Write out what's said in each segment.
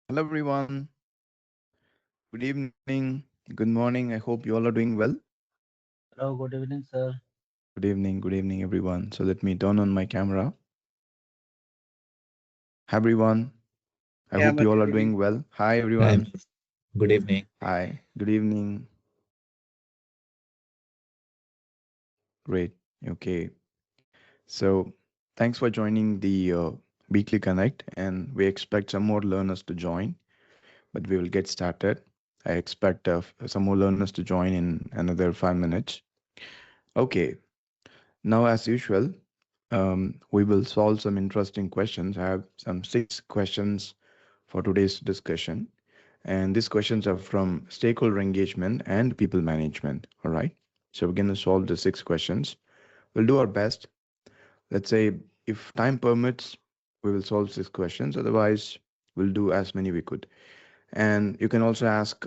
Hello, everyone. Good evening. Good morning. I hope you all are doing well. Hello, good evening, sir. Good evening, everyone. So let me turn on my camera. Hi, everyone. I Yeah, hope but you all are good evening. doing well. Hi, Hi, everyone. good evening. Hi. Good evening. Great. Okay. So thanks for joining the weekly connect, and we expect some more learners to join, but we will get started. I expect some more learners to join in another 5 minutes. Okay. Now, as usual, we will solve some interesting questions. I have some 6 questions for today's discussion. And these questions are from stakeholder engagement and people management. All right. So we're going to solve the 6 questions. We'll do our best. Let's say if time permits, we will solve 6 questions. Otherwise, we'll do as many we could. And you can also ask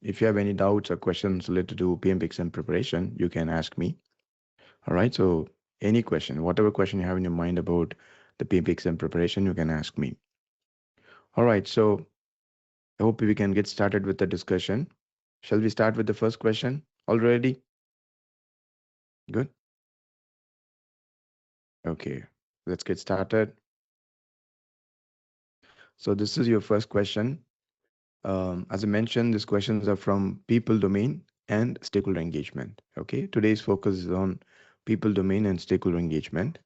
if you have any doubts or questions related to PMP exam preparation, you can ask me. All right. So any question, whatever question you have in your mind about the PMP exam preparation, you can ask me. All right. So I hope we can get started with the discussion. Shall we start with the first question already? Good. Okay. Let's get started. So this is your first question. As I mentioned, these questions are from people domain and stakeholder engagement. Okay. Today's focus is on people domain and stakeholder engagement.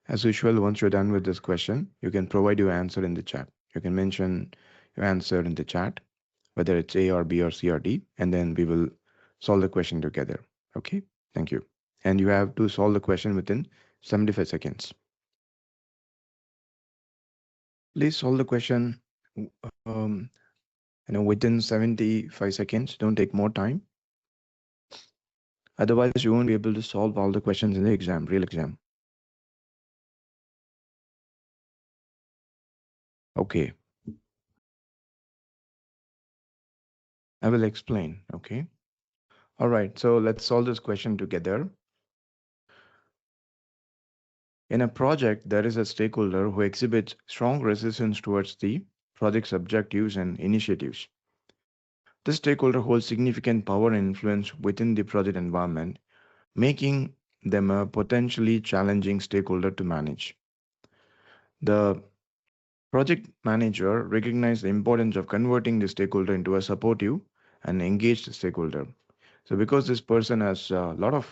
As usual, once you're done with this question, you can provide your answer in the chat. You can mention your answer in the chat, whether it's A or B or C or D, and then we will solve the question together. Okay, thank you. And you have to solve the question within 75 seconds. Please solve the question um, within 75 seconds. Don't take more time. Otherwise, you won't be able to solve all the questions in the exam, real exam. Okay, I will explain. Okay. All right, so let's solve this question together. In a project, there is a stakeholder who exhibits strong resistance towards the project's objectives and initiatives. This stakeholder holds significant power and influence within the project environment, making them a potentially challenging stakeholder to manage. The project manager recognized the importance of converting the stakeholder into a supportive and engaged stakeholder. So, because this person has a lot of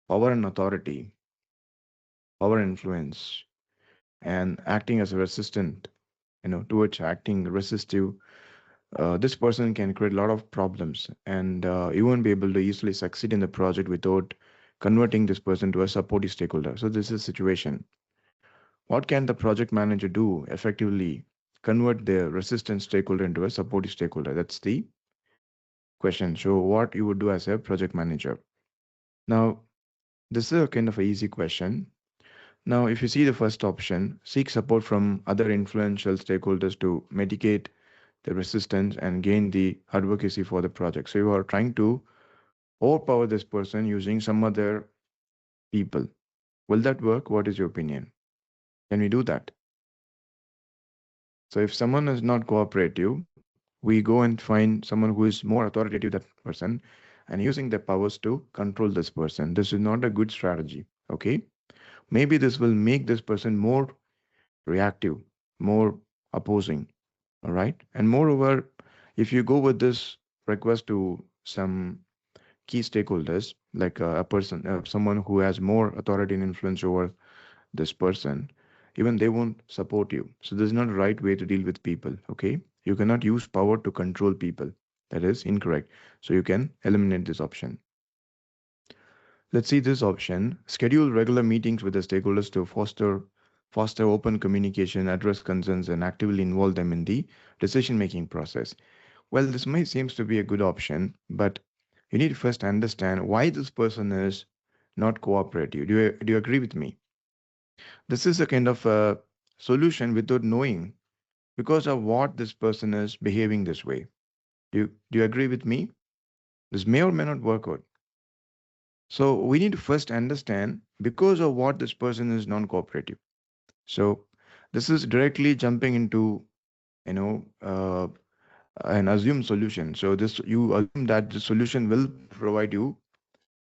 power and authority, power and influence, and acting as a resistant, towards acting resistive, this person can create a lot of problems, and you won't be able to easily succeed in the project without converting this person to a supportive stakeholder. So this is a situation. What can the project manager do effectively? Convert the resistant stakeholder into a supportive stakeholder. That's the question. So what you would do as a project manager? Now, this is a kind of a easy question. Now, if you see the first option, seek support from other influential stakeholders to mitigate the resistance and gain the advocacy for the project. So you are trying to overpower this person using some other people. Will that work? What is your opinion? Can we do that? So if someone is not cooperative, we go and find someone who is more authoritative than that person and using their powers to control this person. This is not a good strategy. Okay. Maybe this will make this person more reactive, more opposing. All right. And moreover, if you go with this request to some key stakeholders, like a person, someone who has more authority and influence over this person, even they won't support you. So this is not the right way to deal with people. Okay. You cannot use power to control people. That is incorrect. So you can eliminate this option. Let's see this option. Schedule regular meetings with the stakeholders to foster open communication, address concerns, and actively involve them in the decision-making process. Well, this may seems to be a good option, but you need to first understand why this person is not cooperative. Do you agree with me? This is a kind of a solution without knowing because of what this person is behaving this way. Do you agree with me? This may or may not work out. So we need to first understand because of what this person is non-cooperative. So this is directly jumping into you know, an assumed solution. So this you assume that the solution will provide you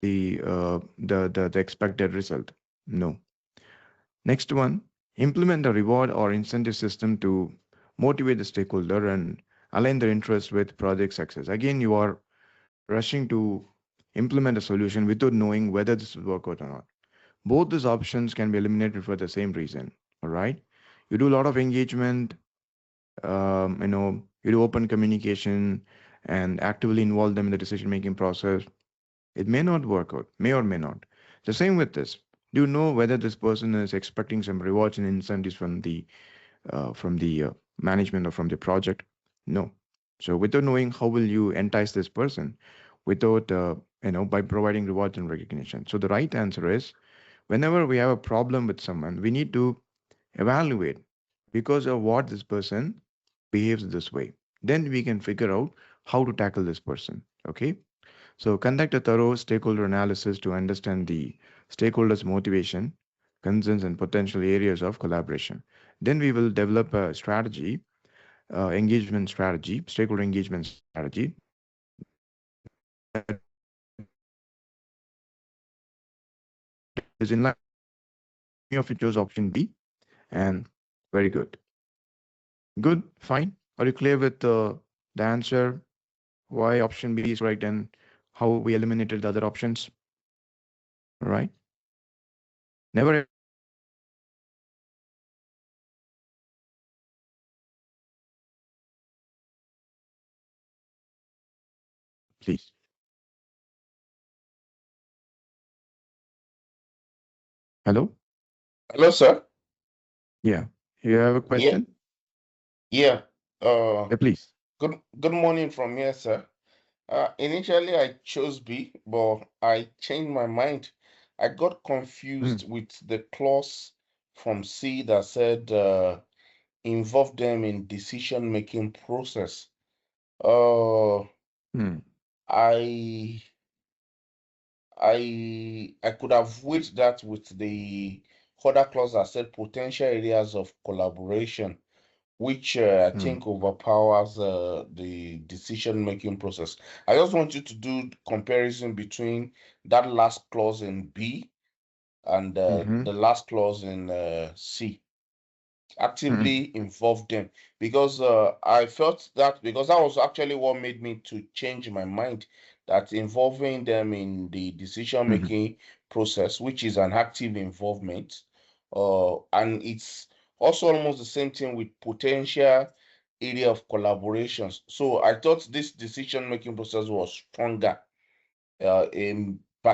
the expected result. No. Next one, implement a reward or incentive system to motivate the stakeholder and align their interest with project success. Again, you are rushing to implement a solution without knowing whether this will work out or not. Both these options can be eliminated for the same reason. All right. You do a lot of engagement, you do open communication and actively involve them in the decision making process. It may not work out, may or may not. The same with this. Do you know whether this person is expecting some rewards and incentives from the management or from the project? No. So without knowing, how will you entice this person without by providing rewards and recognition? So the right answer is, whenever we have a problem with someone, we need to evaluate because of what this person behaves this way. Then we can figure out how to tackle this person. Okay. So conduct a thorough stakeholder analysis to understand the stakeholders' motivation, concerns, and potential areas of collaboration. Then we will develop a strategy, engagement strategy, stakeholder engagement strategy that is in line with the project objectives. Okay. So many of you chose option B, and very good. Good, fine. Are you clear with the answer? Why option B is correct and how we eliminated the other options? All right. Never ever use option B or option C for any reason. Please. Hello? Hello, sir. Yeah. You have a Yeah, question? yeah. Uh, Yeah, please. good morning from here, sir. Initially I chose B, but I changed my mind. I got Mm, confused with the clause from C that said involve them in decision-making process. Uh, mm, I I could avoid that with the other clause that said potential areas of collaboration, which I mm, think overpowers the decision-making process. I just want you to do comparison between that last clause in B and mm-hmm, the last clause in C. mm, Actively involve them, because I felt that, because that was actually what made me to change my mind, that involving them in the decision mm, making process, which is an active involvement, and it's also almost the same thing with potential area of collaborations. So I thought this decision making process was stronger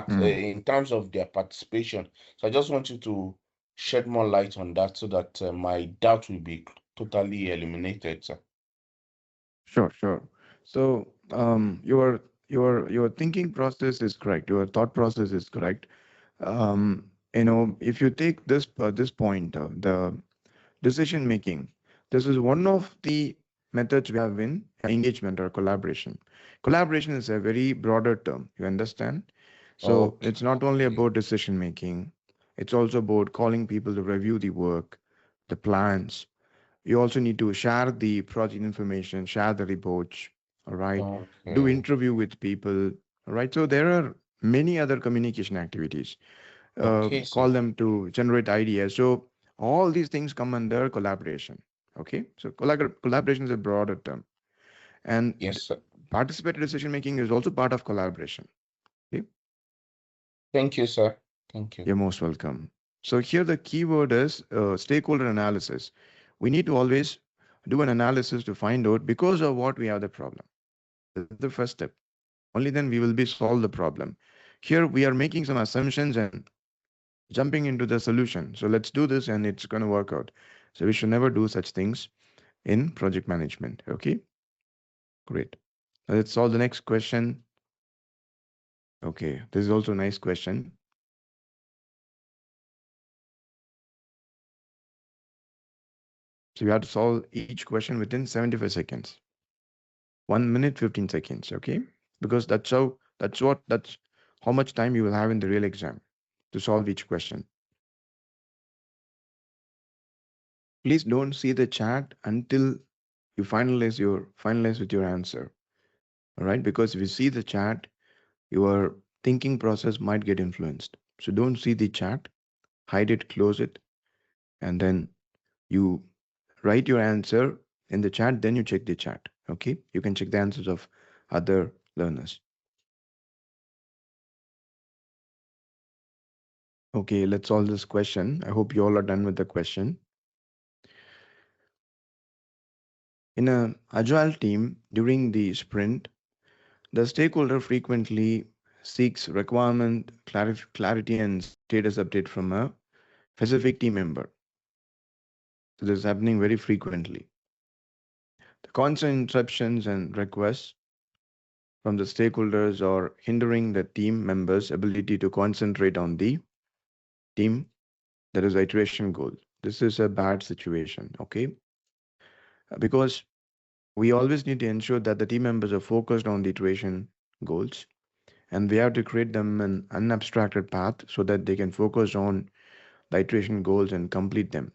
mm. in terms of their participation. So I just want you to shed more light on that so that my doubt will be totally eliminated, sir. Sure, sure. So, your thinking process is correct. Your thought process is correct. If you take this point, the decision making, this is one of the methods we have in engagement or collaboration. Collaboration is a very broader term, you understand? So Okay. it's not only about decision making, it's also about calling people to review the work, the plans. You also need to share the project information, share the reports, all right? Do Okay. interview with people, all right? So there are many other communication activities. Okay, sir. Call them to generate ideas. So all these things come under collaboration. Okay, so collaboration is a broader term, and Yes, sir. participatory decision making is also part of collaboration. Okay, Thank you, sir. Thank you. you're most welcome. So here the keyword is stakeholder analysis. We need to always do an analysis to find out because of what we have the problem. This is the first step. Only then we will be solve the problem. Here we are making some assumptions and jumping into the solution. So let's do this and it's going to work out. So we should never do such things in project management. Okay, great. Let's solve the next question. Okay, this is also a nice question. So you have to solve each question within 75 seconds. 1 minute, 15 seconds. Okay, because that's how much time you will have in the real exam to solve each question. Please don't see the chat until you finalize with your answer. All right, because if you see the chat, your thinking process might get influenced. So don't see the chat, hide it, close it, and then you write your answer in the chat, then you check the chat. Okay, you can check the answers of other learners. Okay, let's solve this question. I hope you all are done with the question. In a agile team during the sprint, the stakeholder frequently seeks requirement clarity and status update from a specific team member. So this is happening very frequently. The constant interruptions and requests from the stakeholders are hindering the team members' ability to concentrate on the team, that is iteration goal. This is a bad situation, okay? Because we always need to ensure that the team members are focused on the iteration goals, and we have to create them an unabstracted path so that they can focus on the iteration goals and complete them.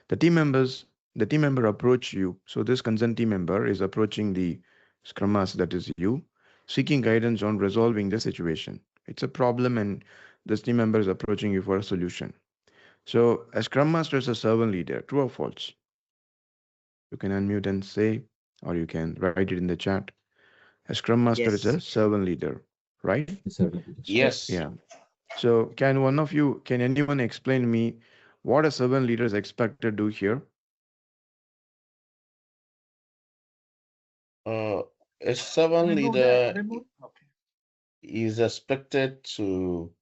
The team members, the team member approach you. So this concerned team member is approaching the scrum master, that is you, seeking guidance on resolving the situation. It's a problem, and this team member is approaching you for a solution. So a scrum master is a servant leader. True or false? You can unmute and say, or you can write it in the chat. A scrum master is a Yes. servant leader, right? Yes. Yeah. So can anyone explain me what a servant leader is expected to do here? Uh, a servant leader is expected to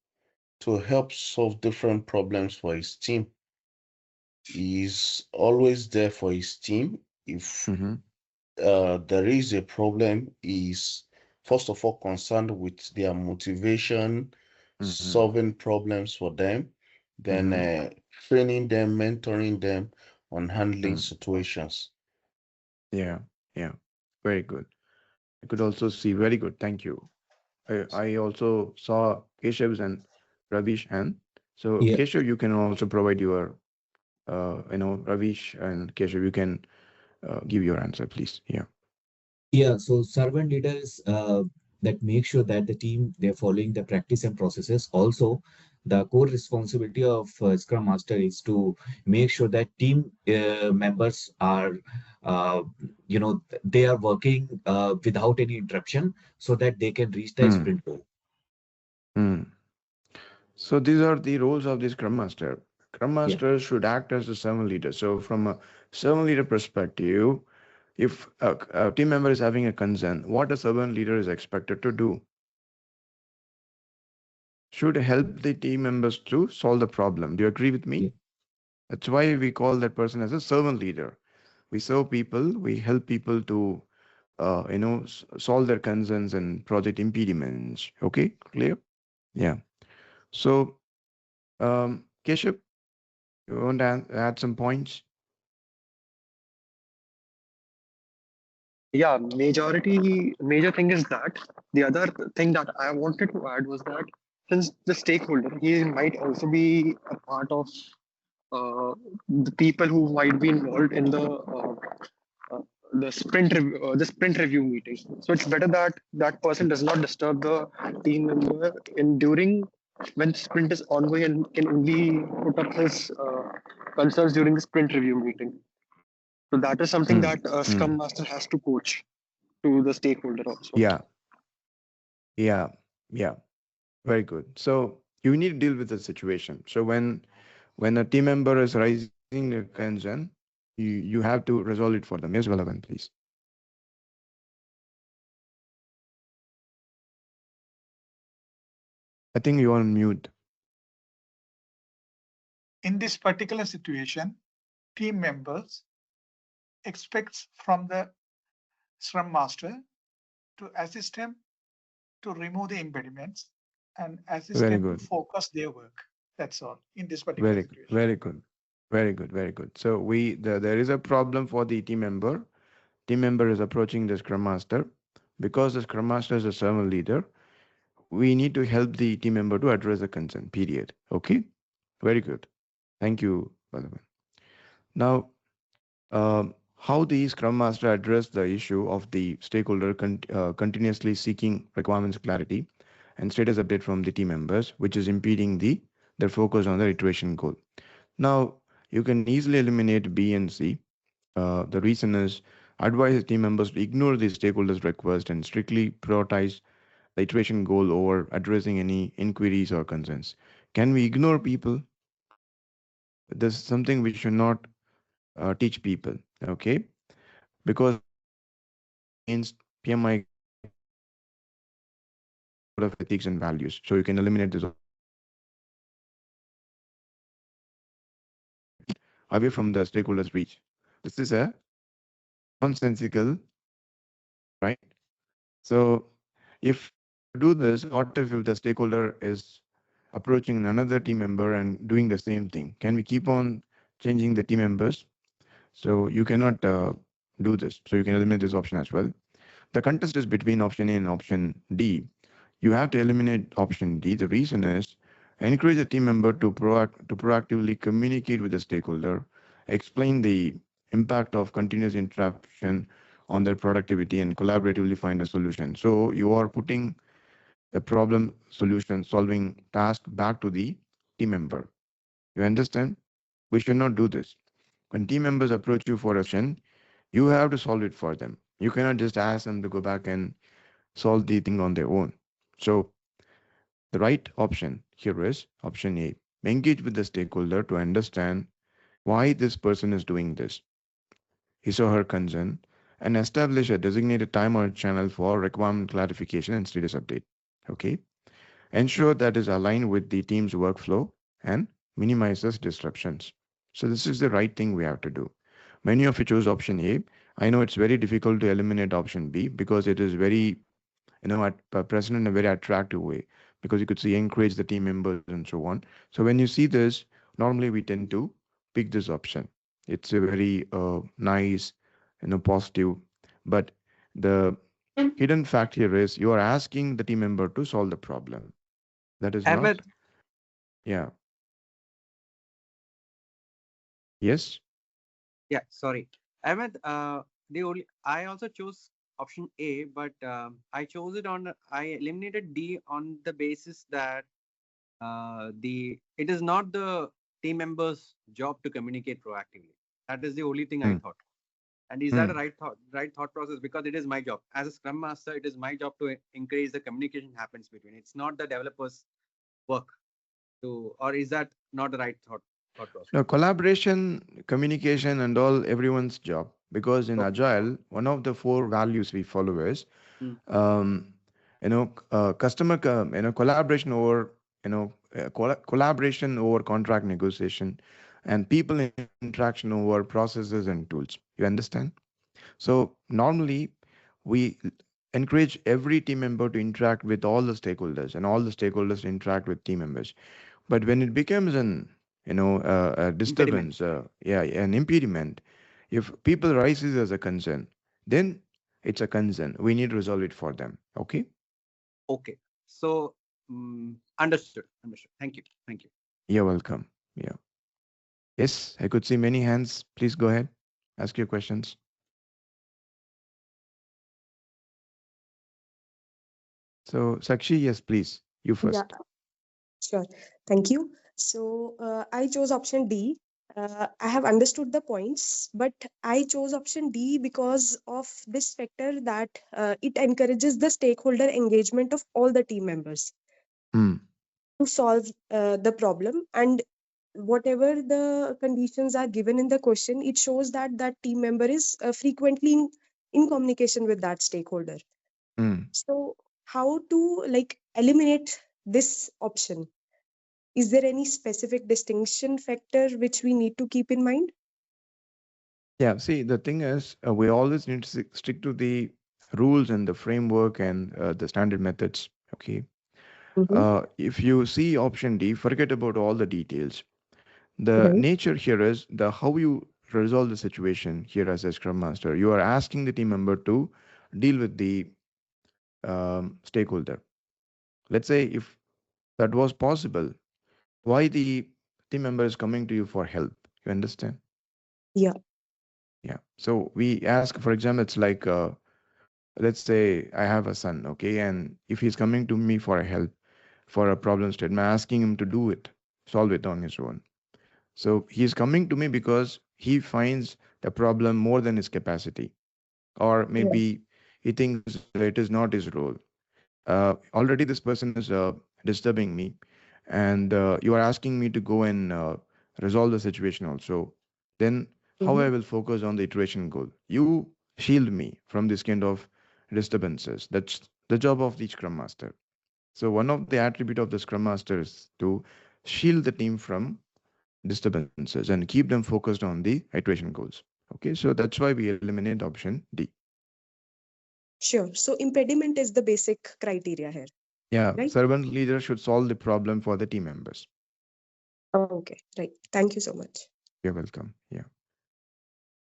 help solve different problems for his team. He's always there for his team. If Mm-hmm. there is a problem, he's first of all concerned with their motivation, Mm-hmm. solving problems for them, then Mm-hmm. training them, mentoring them on handling Mm. situations. Yeah, yeah, very good. I could also see very good. Thank you. I also saw Keshav's and Ravish hand. So Yeah, Keshav, you can also provide your, Ravish and Keshav, you can give your answer, please. Yeah. yeah. So servant leaders that make sure that the team they're following the practice and processes. Also, the core responsibility of Scrum Master is to make sure that team members are, they are working without any interruption, so that they can reach the Hmm. sprint goal. Hmm. So these are the roles of the Scrum Master. Scrum Yeah. Master should act as a servant leader. So from a servant leader perspective, if a team member is having a concern, what a servant leader is expected to do? Should help the team members to solve the problem. Do you agree with Yeah. me? That's why we call that person as a servant leader. We serve people, we help people to, solve their concerns and project impediments. Okay, clear? Yeah. So, Keshav, you want to add some points? Yeah, major thing is that the other thing that I wanted to add was that since the stakeholder, he might also be a part of uh, the people who might be involved in uh, the sprint review meeting. So it's better that that person does not disturb the team member in during when sprint is ongoing and can only put up his concerns during the sprint review meeting. So that is something Hmm. that a Hmm. Scrum Master has to coach to the stakeholder also. Yeah. Yeah. Yeah. Very good. So you need to deal with the situation. So when a team member is raising a concern, you have to resolve it for them. Yes, Balavan, please. I think you're on mute. In this particular situation, team members expects from the Scrum Master to assist him to remove the impediments and assist Very him to good. focus their work. That's all in this particular Very good. situation. Very good. Very good. Very good. So there is a problem for the team member. Team member is approaching the Scrum Master. Because the Scrum Master is a servant leader, we need to help the team member to address the concern. Period. Okay. Very good. Thank you, Balavan. Now, how the Scrum Master address the issue of the stakeholder continuously seeking requirements clarity and status update from the team members, which is impeding their focus on the iteration goal. Now, you can easily eliminate B and C. The reason is advise team members to ignore the stakeholders' request and strictly prioritize the iteration goal over addressing any inquiries or concerns. Can we ignore people? This is something we should not teach people, okay? Because against PMI guidelines and code of ethics and values. So you can eliminate this away from the stakeholders' reach. This is a nonsensical, right? So if you do this, what if the stakeholder is approaching another team member and doing the same thing? Can we keep on changing the team members? So you cannot do this. So you can eliminate this option as well. The contest is between option A and option D. You have to eliminate option D. The reason is encourage the team member to proactively communicate with the stakeholder, explain the impact of continuous interruption on their productivity, and collaboratively find a solution. So you are putting the problem solution solving task back to the team member. You understand? We should not do this. When team members approach you for a solution, you have to solve it for them. You cannot just ask them to go back and solve the thing on their own. So the right option here is option A. Engage with the stakeholder to understand why this person is doing this, his or her concern, and establish a designated time or channel for requirement clarification and status update. Okay. Ensure that is aligned with the team's workflow and minimizes disruptions. So this is the right thing we have to do. Many of you chose option A. I know it's very difficult to eliminate option B because it is very, present in a very attractive way because you could see encourage the team members and so on. So when you see this, normally we tend to pick this option. It's a very nice, positive, but the hidden fact here is you are asking the team member to solve the problem. That is not, Ahmed, yeah, yes. yeah, sorry. Ahmed, the only I also chose option A, but I eliminated D on the basis that the it is not the team member's job to communicate proactively. That is the only thing I Mm, thought. And is that a mm. right thought process? Because it is my job as a Scrum Master. It is my job to encourage the communication happens between. It's not the developer's work to, or is that not the right thought process? Now, collaboration, communication, and all everyone's job because in Okay. Agile, one of the four values we follow is, Hmm. um, collaboration over, collaboration over contract negotiation, and people interaction over processes and tools. You understand? So normally we encourage every team member to interact with all the stakeholders and all the stakeholders interact with team members. But when it becomes a Impediment. disturbance, yeah, an impediment, if people rises as a concern, then it's a concern. We need to resolve it for them. Okay. Okay. So understood. Thank you. Thank you. You're welcome. Yeah. Yes, I could see many hands. Please go ahead. Ask your questions. So Sakshi, yes, please. You Yeah, first. sure. Thank you. So I chose option D. I have understood the points, but I chose option D because of this factor that it encourages the stakeholder engagement of all the team members Hmm. to solve the problem. And whatever the conditions are given in the question, it shows that that team member is frequently in communication with that stakeholder. Hmm. So, how to like eliminate this option? Is there any specific distinction factor which we need to keep in mind? Yeah, see, the thing is, we always need to stick to the rules and the framework and the standard methods. Okay. Mm-hmm. If you see option D, forget about all the details. The Right. nature here is the how you resolve the situation here as a Scrum Master. You are asking the team member to deal with the stakeholder. Let's say if that was possible, why the team member is coming to you for help? You understand? Yeah. Yeah. So we ask, for example, it's like, let's say I have a son, okay, and if he's coming to me for a help for a problem statement, I'm asking him to do it, solve it on his own. So he's coming to me because he finds the problem more than his capacity, or Yeah. maybe he thinks it is not his role. Already this person is disturbing me, and you are asking me to go and resolve the situation also. Then how I Mhm. will focus on the iteration goal? You shield me from this kind of disturbances. That's the job of the scrum master. So one of the attribute of the scrum master is to shield the team from disturbances and keep them focused on the iteration goals. Okay, so that's why we eliminate option D. Sure. So impediment is the basic criteria here, Yeah, right? servant leader should solve the problem for the team members. Okay, right. Thank you so much. You're welcome. Yeah.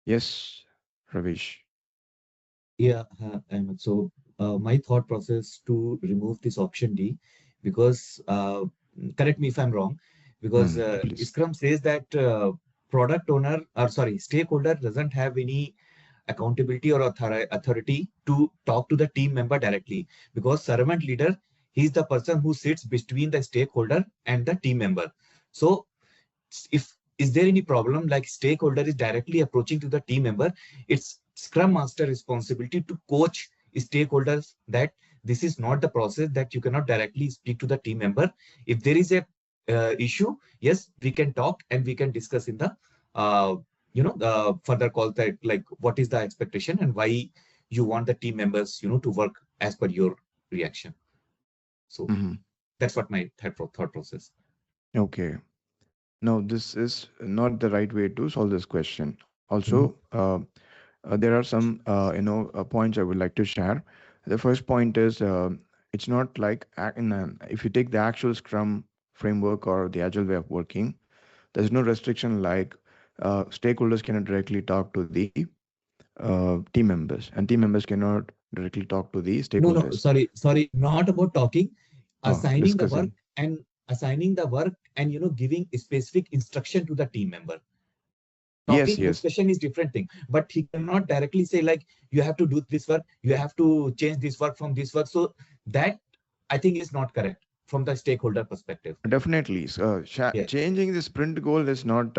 Yes, Ravish. Yeah, Ahmed. So my thought process to remove this option D, because correct me if I'm wrong, because Please. Scrum says that product owner, or sorry, stakeholder doesn't have any accountability or authority to talk to the team member directly, because servant leader, he's the person who sits between the stakeholder and the team member. So if is there any problem like stakeholder is directly approaching to the team member, it's scrum master responsibility to coach stakeholders that this is not the process, that you cannot directly speak to the team member. If there is a issue, yes, we can talk and we can discuss in the further call, that like what is the expectation and why you want the team members to work as per your reaction. So Hmm. that's what my thought process. Okay. No, this is not the right way to solve this question. Mhm. Also, there are some, points I would like to share. The first point is it's not like if you take the actual Scrum framework or the agile way of working, there's no restriction like stakeholders cannot directly talk to the team members, and team members cannot directly talk to the No, no, stakeholders. sorry, not about talking, assigning the work Discussing. and giving a specific instruction to the team member. Yes, Talking yes, discussion is different thing, but he cannot directly say like you have to do this work, you have to change this work from this work. So that I think is not correct from the stakeholder perspective. definitely. So, Yeah, changing the sprint goal is not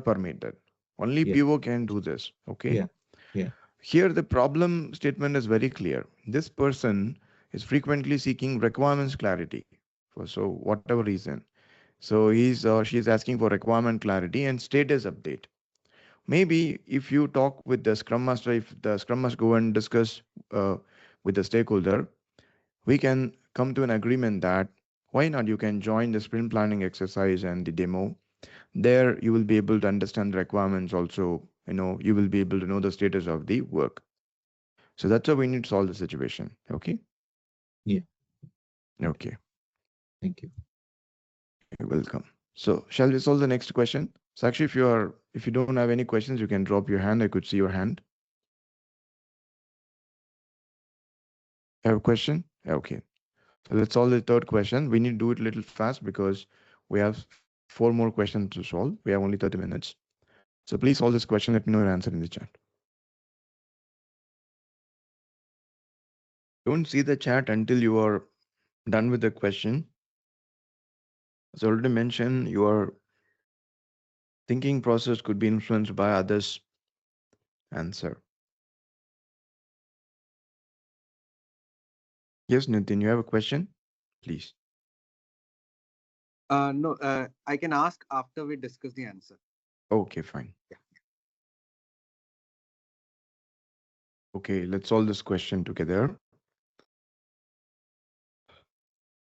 permitted. Only yeah, PO can do this. Okay. yeah, yeah. Here, the problem statement is very clear. This person is frequently seeking requirements clarity for so whatever reason. So she's asking for requirement clarity and status update. Maybe if you talk with the scrum master, if the scrum master go and discuss uh, with the stakeholder, we can come to an agreement that why not you can join the sprint planning exercise and the demo. There you will be able to understand the requirements also. You will be able to know the status of the work. So that's how we need to solve the situation. Okay. Yeah. Okay. Okay. Thank you. You're welcome. So shall we solve the next question? So actually, if you don't have any questions, you can drop your hand. I could see your hand. Have a question? Okay. So let's solve the third question. We need to do it a little fast because we have four more questions to solve. We have only 30 minutes. So please solve this question. Let me know your answer in the chat. Don't see the chat until you are done with the question. As already mentioned, your thinking process could be influenced by others' answer. Yes, Nitin, you have a question? Please. No, I can ask after we discuss the answer. Okay, fine. Yeah. Okay, let's solve this question together.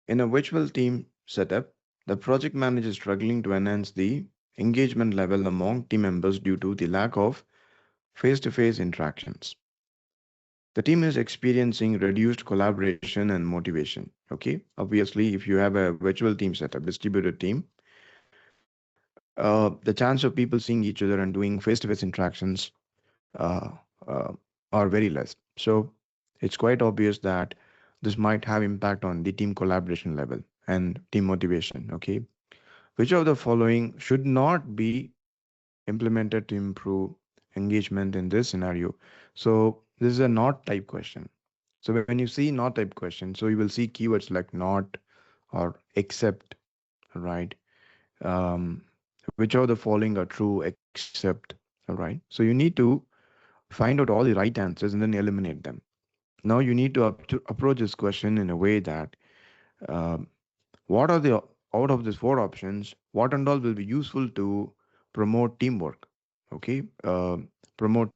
In a virtual team setup, the project manager is struggling to enhance the engagement level among team members due to the lack of face to face interactions. The team is experiencing reduced collaboration and motivation. Okay, obviously, if you have a virtual team setup, distributed team, the chance of people seeing each other and doing face to face interactions uh, uh, are very less. So it's quite obvious that this might have impact on the team collaboration level and team motivation. Okay, which of the following should not be implemented to improve engagement in this scenario? So this is a not type question. So when you see not type question, so you will see keywords like not or except, right? Um, which of the following are true except, all right? So you need to find out all the right answers and then eliminate them. Now you need to approach this question in a way that um, what are the out of these four options, what and all will be useful to promote teamwork, okay? Promote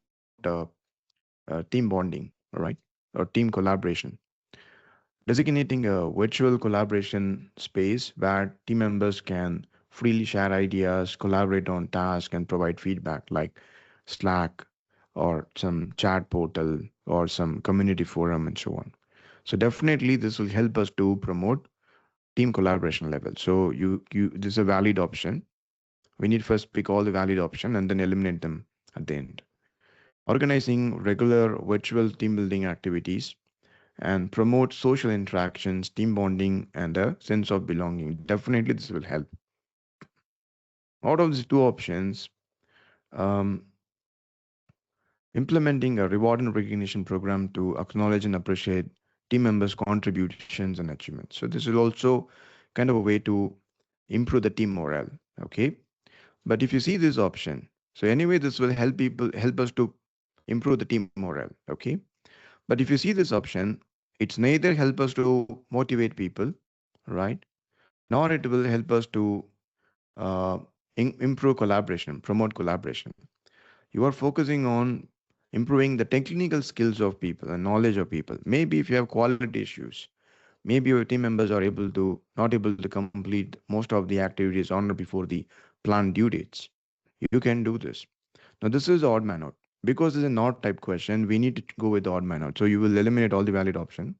team bonding, all right, or team collaboration. Designating a virtual collaboration space where team members can freely share ideas, collaborate on tasks, and provide feedback like Slack or some chat portal or some community forum and so on. So definitely this will help us to promote team collaboration level. So you this is a valid option. We need first pick all the valid option and then eliminate them at the end. Organizing regular virtual team building activities and promote social interactions, team bonding, and a sense of belonging. Definitely, this will help. Out of these two options, um, implementing a reward and recognition program to acknowledge and appreciate team members' contributions and achievements. So this is also kind of a way to improve the team morale. Okay, but if you see this option, so anyway, this will help us to improve the team morale. Okay, but if you see this option, it's neither help us to motivate people, right? Nor it will help us to uh, improve collaboration, promote collaboration. You are focusing on improving the technical skills of people and knowledge of people. Maybe if you have quality issues, maybe your team members are able to not able to complete most of the activities on or before the planned due dates. You can do this. Now this is odd man out. Because this is a not type question, we need to go with the odd man out. So you will eliminate all the valid option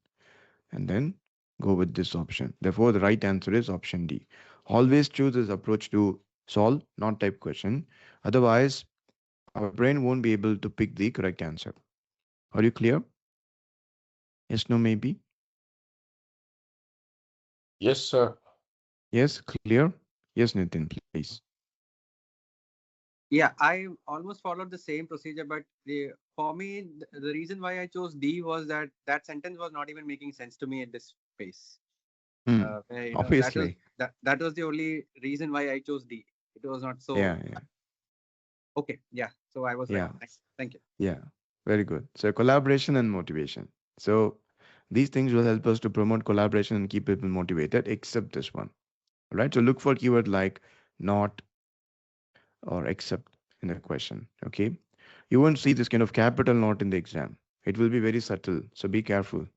and then go with this option. Therefore, the right answer is option D. Always choose this approach to solve non type question. Otherwise, our brain won't be able to pick the correct answer. Are you clear? Yes, no, maybe. Yes, sir. Yes, clear. Yes, Nitin, please. Yeah, I almost followed the same procedure, but for me, the reason why I chose D was that that sentence was not even making sense to me at this pace. That was Obviously. that was the only reason why I chose D. It was not so. Yeah, yeah, Okay, yeah. So I was right. yeah, Thank you. yeah. Very good. So collaboration and motivation. So these things will help us to promote collaboration and keep people motivated, except this one. All right. So look for keyword like not or except in the question. Okay. You won't see this kind of capital not in the exam. It will be very subtle. So be careful.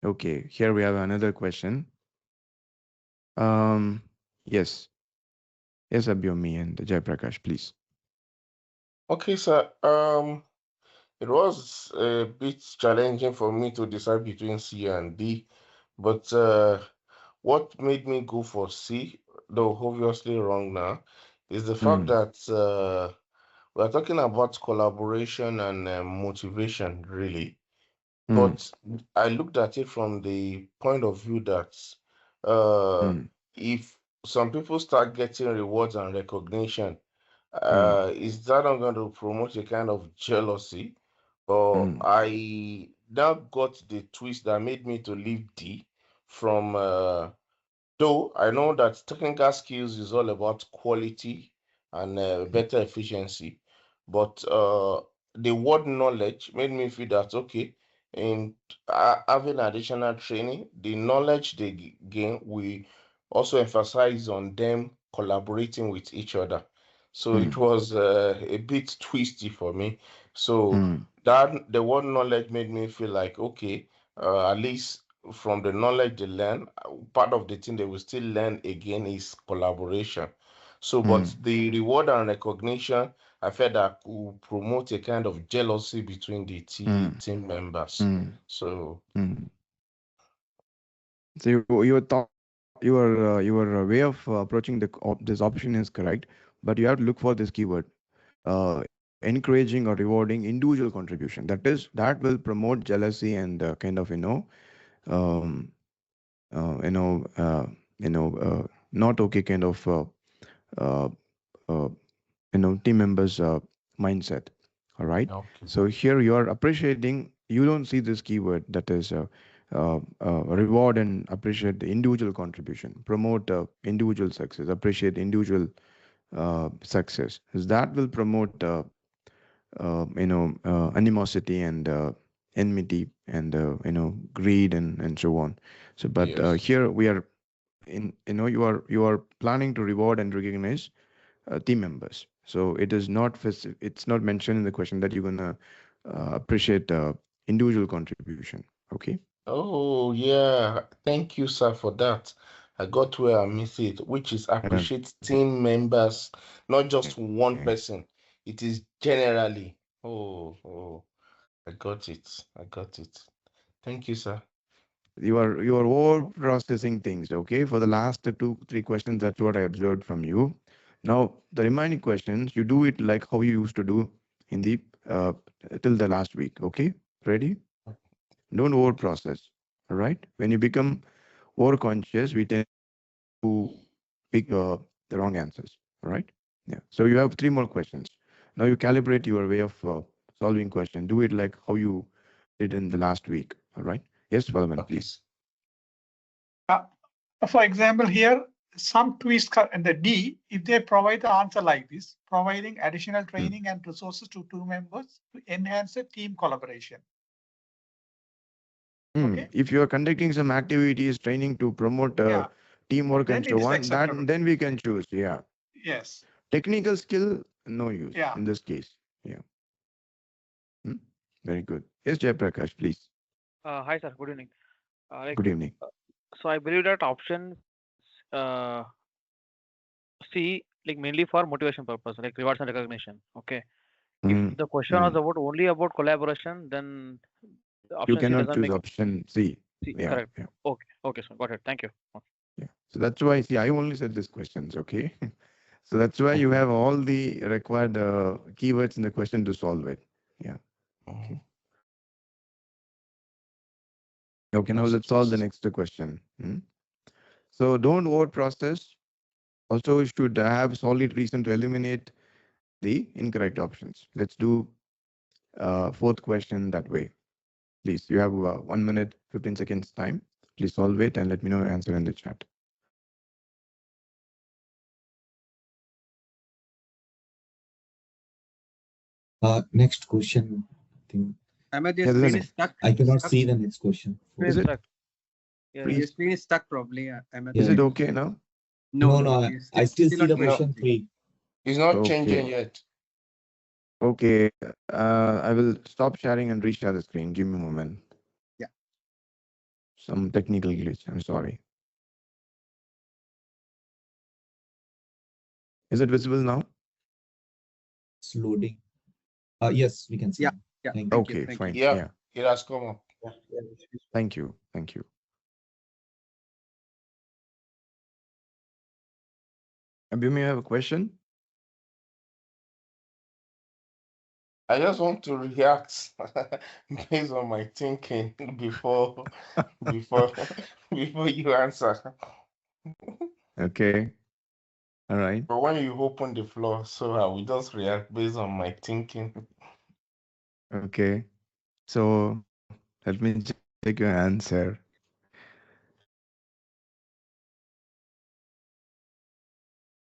Okay. Here we have another question. Um, yes. Yes, Abhyomi and Jaiprakash, please. Okay, sir. It was a bit challenging for me to decide between C and D, but what made me go for C, though obviously wrong now, is the fact Hmm. that we're talking about collaboration and motivation, really. Hmm. But I looked at it from the point of view that uh, Hmm. if some people start getting rewards and recognition, Hmm. is that not going to promote a kind of jealousy? Or Hmm. I now got the twist that made me to leave D from though I know that technical skills is all about quality and better efficiency, but the word knowledge made me feel that okay, in having additional training, the knowledge they gain, we also emphasize on them collaborating with each other. So it Hmm. was a bit twisty for me. So Hmm. that the word knowledge made me feel like okay, at least from the knowledge they learn, part of the thing they will still learn again is collaboration. So, but Hmm. the reward and recognition, I felt that could promote a kind of jealousy between the Hmm. team members. Hmm. So, Hmm. So your way of approaching this option is correct, but you have to look for this keyword, encouraging or rewarding individual contribution. That will promote jealousy and kind of um, uh, you know uh, not okay kind of uh, uh, team members mindset. All right. Okay. So here you are appreciating, you don't see this keyword that is reward and appreciate the individual contribution, promote individual success, appreciate individual success. That will promote animosity and enmity and greed and so on. So but Yes. here we are in, you are planning to reward and recognize team members. So it is not it's not mentioned in the question that you're gonna appreciate individual contribution. Okay. Oh, yeah. Thank you, sir, for that. I got where I missed it, which is Um, appreciate team members, not just one okay. person. It is generally. Oh, I got it. I got it. Thank you, sir. You are over processing things. Okay, for the last 2 3 questions, that's what I observed from you. Now the remaining questions, you do it like how you used to do in the uh, till the last week. Okay, ready? Don't over Okay. process. All right, when you become over conscious, we tend to pick the wrong answers. All right. Yeah. So you have 3 more questions. Now you calibrate your way of solving question. Do it like how you did in the last week. All right. Yes, Valman, Okay. please. Uh, for example, here, some twist in the D, if they provide the answer like this, providing additional Hmm. training and resources to team members to enhance the team collaboration. Okay. If you are conducting some activities, training to promote Yeah. teamwork Then and it so is on, that acceptable. then we can choose. Yeah. Yes. Technical skill, no use Yeah. in this case. Yeah. Hmm. Very good. Yes, Jayaprakash, please. Hi, sir. Good evening. Good evening. So I believe that option uh, C, like mainly for motivation purpose, like rewards and recognition. Okay. If Hmm. the question was Hmm. about only about collaboration, then the You option C cannot doesn't choose make option C. C. Yeah. Correct. Yeah. Okay. Okay, sir. Got it. Thank you. Okay. Yeah. So that's why, see, I only said these questions. Okay. So that's why you have all the required keywords in the question to solve it. Yeah. Okay. Mhm. Okay. Now That's let's solve the just next question. So don't over process. Also, you should have solid reason to eliminate the incorrect options. Let's do fourth question that way. Please, you have 1 minute, 15 seconds time. Please solve it and let me know your answer in the chat. Next question. I think Ahmed, your Yeah, screen there's is stuck. I cannot Stuck. see the next question. Screen is is it stuck. Yeah, your freeze? screen is stuck probably, Ahmed. Is Yeah. it okay now? No, No, no, no, no. I, It's I still, still still see not the showing no. question anything. 3. It's not changing Okay. yet. Okay. I will stop sharing and reshare the screen. Give me a moment. Yeah. Some technical glitch. I'm sorry. Is it visible now? It's loading. Yes, we can see Yeah. now. Yeah. Thank you. Thank you. Okay, Thank you. fine. Yeah, Yeah. it has come up. Yeah, yeah, it's Thank you. Thank you. Abhimi, you have a question? I just want to react based on my thinking before before you answer. Okay. All right. But when you open the floor, so I will just react based on my thinking. Okay. So let me check your answer.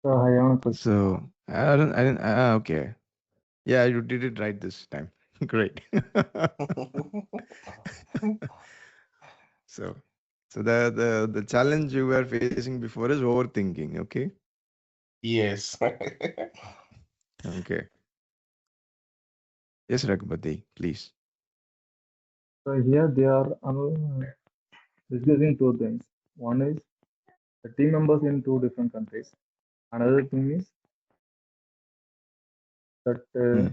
I have a question. So I didn't, okay. Yeah, you did it right this time. Great. So, so the challenge you were facing before is overthinking. Okay. Yes. Okay. Yes, Raghupati, please. So here they are discussing two things. One is the team members in two different countries. Another thing is that Hmm.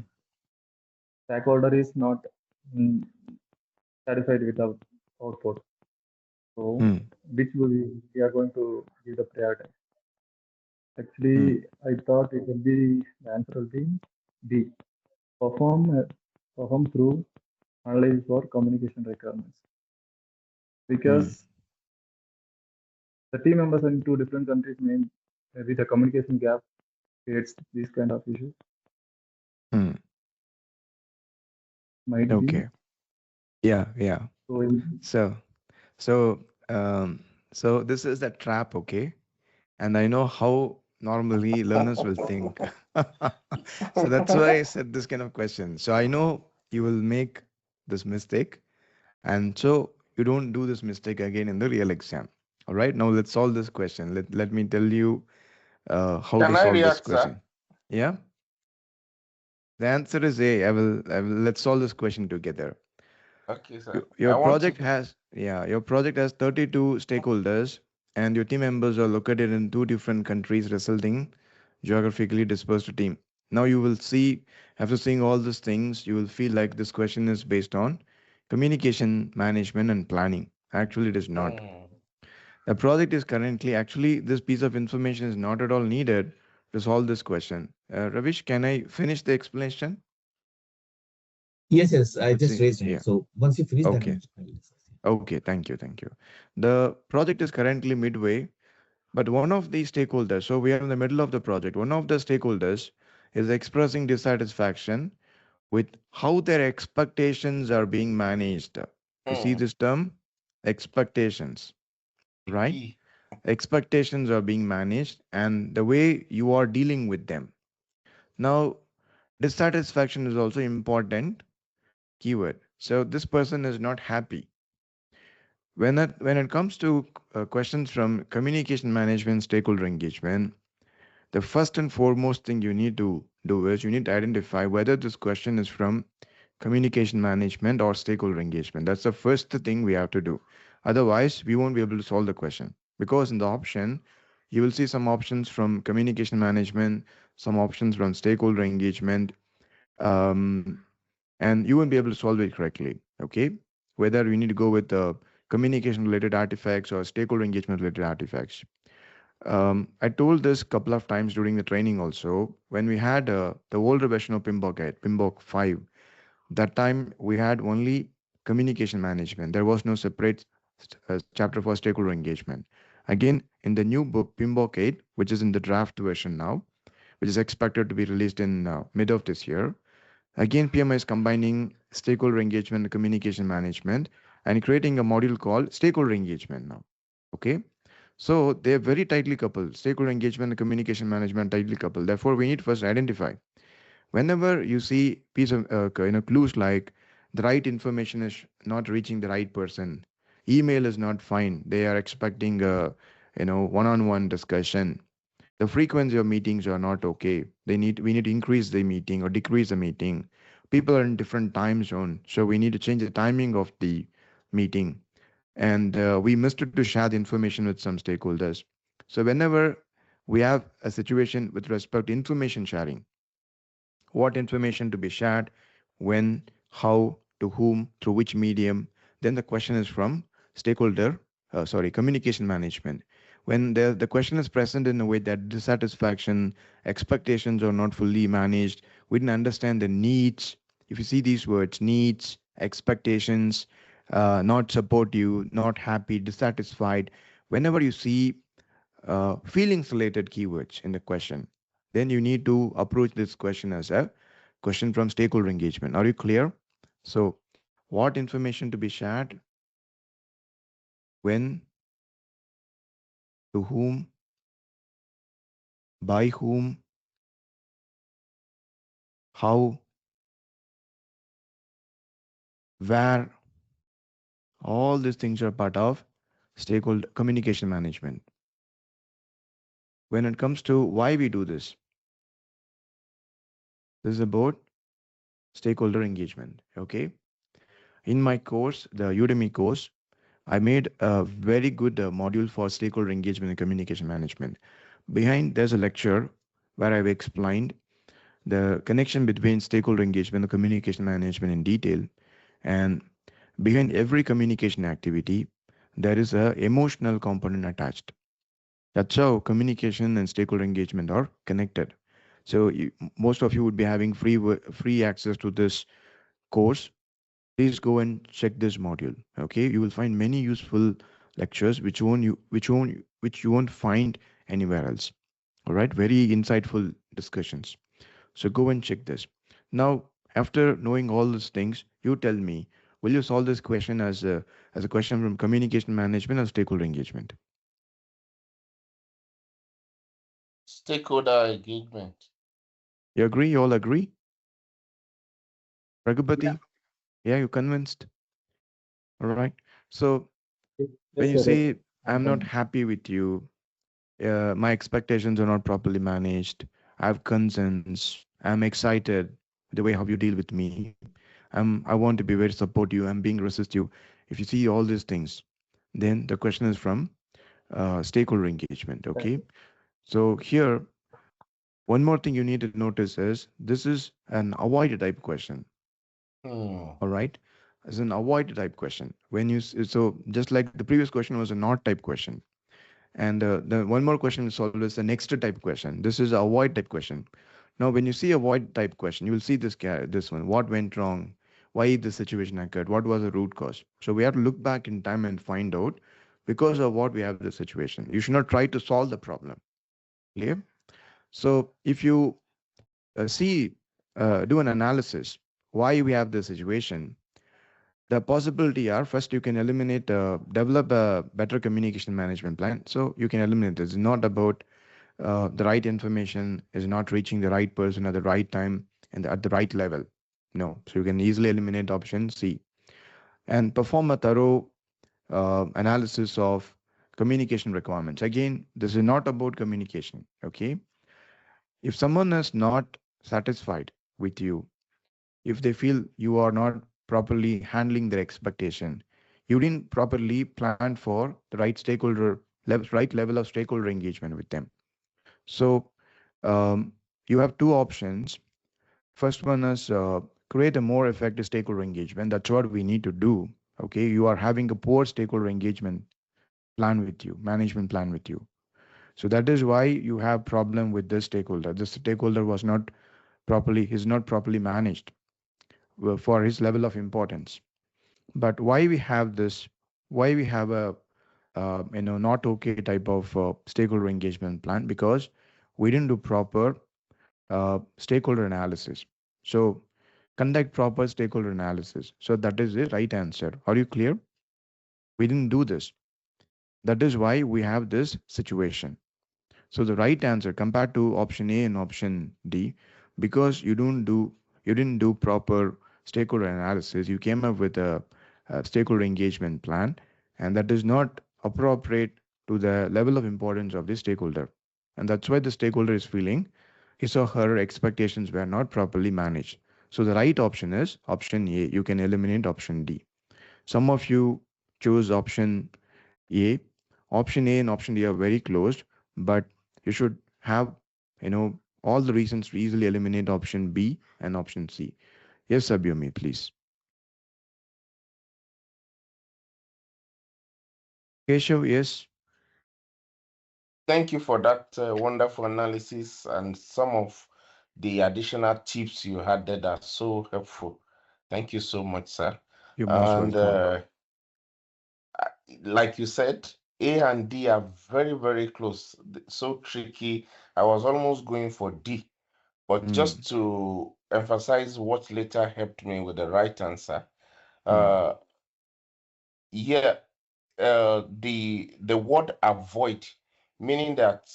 stakeholder is not mm, satisfied with our output. So Hmm. which we are going to give the priority. Hmm. Actually, I thought it will be the answer will be B. Perform through analysis for communication requirements. Hmm. Because the team members in two different countries may maybe the communication gap creates these kind of issues. Hmm. Might be. Okay. Yeah. So in, So, so, um, so this is the trap, okay? And I know how normally learners will think. So that's why I said this kind of question. So I know you will make this mistake, and so you don't do this mistake again in the real exam. All right, now let's solve this question. Let me tell you how to Can I solve this react, sir? question. Yeah, the answer is A. I will. Let's solve this question together. Okay, sir. Your I want to. project has, yeah, your project has 32 stakeholders, and your team members are located in two different countries, resulting geographically dispersed team. Now you will see, after seeing all these things, you will feel like this question is based on communication management and planning. Actually, it is not. Hmm. The project is currently, actually, this piece of information is not at all needed to solve this question. Ravish, can I finish the explanation? Yes, I Let's just see. raised hand. Yeah. So once you finish, then Okay. I will discuss. Okay. Thank you. The project is currently midway, but one of the stakeholders, so we are in the middle of the project, one of the stakeholders is expressing dissatisfaction with how their expectations are being managed. You see Hmm. this term? Expectations, The right? key. Expectations are being managed and the way you are dealing with them. Now, dissatisfaction is also important keyword. So this person is not happy. When it comes to questions from communication management, stakeholder engagement, the first and foremost thing you need to do is you need to identify whether this question is from communication management or stakeholder engagement. That's the first thing we have to do. Otherwise, we won't be able to solve the question because in the option, you will see some options from communication management, some options from stakeholder engagement, um, and you won't be able to solve it correctly. Okay, whether you need to go with the communication related artifacts or stakeholder engagement related artifacts. I told this couple of times during the training also. When we had the older version of PMBOK 5, that time we had only communication management. There was no separate chapter for stakeholder engagement. Again, in the new book, PMBOK 8, which is in the draft version now, which is expected to be released in mid of this year, again, PMI is combining stakeholder engagement and communication management and creating a module called stakeholder engagement now. Okay. So they're very tightly coupled. Stakeholder engagement and communication management tightly coupled. Therefore, we need first identify. Whenever you see piece of clues like the right information is not reaching the right person, email is not fine. They are expecting a one-on-one discussion. The frequency of meetings are not okay. We need to increase the meeting or decrease the meeting. People are in different time zone, so we need to change the timing of the meeting. And we missed to share the information with some stakeholders. So whenever we have a situation with respect to information sharing, what information to be shared, when, how, to whom, through which medium. Then the question is from communication management. When the question is present in a way that dissatisfaction, expectations are not fully managed, we didn't understand the needs. If you see these words, needs, expectations, not supportive, not happy, dissatisfied, whenever you see feelings related keywords in the question, then you need to approach this question as a question from stakeholder engagement. Are you clear? So, what information to be shared, when, to whom, by whom, how, where, all these things are part of stakeholder communication management. When it comes to why we do this is about stakeholder engagement. Okay. In my course, the Udemy course, I made a very good module for stakeholder engagement and communication management. Behind, there's a lecture where I've explained the connection between stakeholder engagement and communication management in detail. And behind every communication activity, there is a emotional component attached. That's how communication and stakeholder engagement are connected. So most of you would be having free access to this course. Please go and check this module. Okay, you will find many useful lectures which you won't find anywhere else. All right, very insightful discussions. So go and check this. Now, after knowing all these things, you tell me, will you solve this question as a question from communication management or stakeholder engagement? Stakeholder engagement. You agree? You all agree? Yeah. Ragupati? Yeah, you convinced? All right. So Yes, when you sir. Yes. say I'm I'm not convinced. happy with you, my expectations are not properly managed, I have concerns, I'm excited the way how you deal with me, I want to be very supportive, I'm being resistive. If you see all these things, then the question is from stakeholder engagement. Thank Okay. you. So here, one more thing you need to notice is this is an avoid type question. Hmm. All right. It's an avoid type question. So just like the previous question was a not type question. And the one more question is always the next type question. This is a avoid type question. Now, when you see a void type question, you will see this one. What went wrong? Why the situation occurred? What was the root cause? So we have to look back in time and find out because of what we have the situation. You should not try to solve the problem. Clear? So if you do an analysis why we have the situation, the possibility are first you can develop a better communication management plan. So you can eliminate this. It's not about the right information is not reaching the right person at the right time and at the right level. No. So you can easily eliminate option C and perform a thorough analysis of communication requirements. Again, this is not about communication. Okay. If someone is not satisfied with you, if they feel you are not properly handling their expectation, you didn't properly plan for the right level of stakeholder engagement with them. So you have two options. First one is create a more effective stakeholder engagement. That's what we need to do. Okay, you are having a poor stakeholder engagement plan with you, management plan with you. So that is why you have problem with this stakeholder. This stakeholder is not properly managed for his level of importance. But why we have this? Why we have a not okay type of stakeholder engagement plan? Because we didn't do proper stakeholder analysis. So conduct proper stakeholder analysis. So that is the right answer. Are you clear? We didn't do this. That is why we have this situation. So the right answer compared to option A and option D, because you didn't do proper stakeholder analysis, you came up with a stakeholder engagement plan, and that is not appropriate to the level of importance of the stakeholder. And that's why the stakeholder is feeling his or her expectations were not properly managed. So the right option is option A. You can eliminate option D. Some of you chose option A. Option A and option D are very close, but you should have, all the reasons to easily eliminate option B and option C. Yes, Abhyumi, please. Keshav, yes. Thank you for that wonderful analysis and some of the additional tips you had there that are so helpful. Thank you so much, sir. You're most And welcome. like you said, A and D are very, very close. So tricky. I was almost going for D, but Mm, just to emphasize what later helped me with the right answer, mm, uh, yeah, the word avoid, meaning that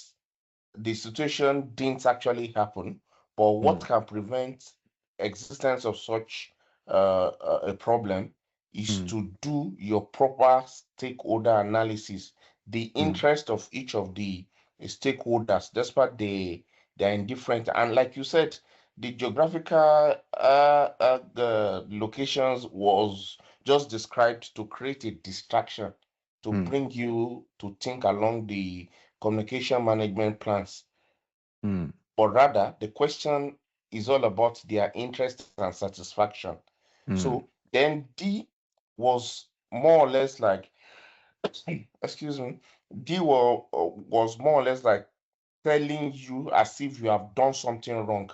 the situation didn't actually happen, but what mm, can prevent existence of such a problem is mm, to do your proper stakeholder analysis, the mm, interest of each of the stakeholders, despite they are indifferent. And like you said, the geographical the locations was just described to create a distraction, to mm, bring you to think along the communication management plans, mm, but rather the question is all about their interest and satisfaction. So mm, then D was more or less like, excuse me, was more or less like telling you as if you have done something wrong.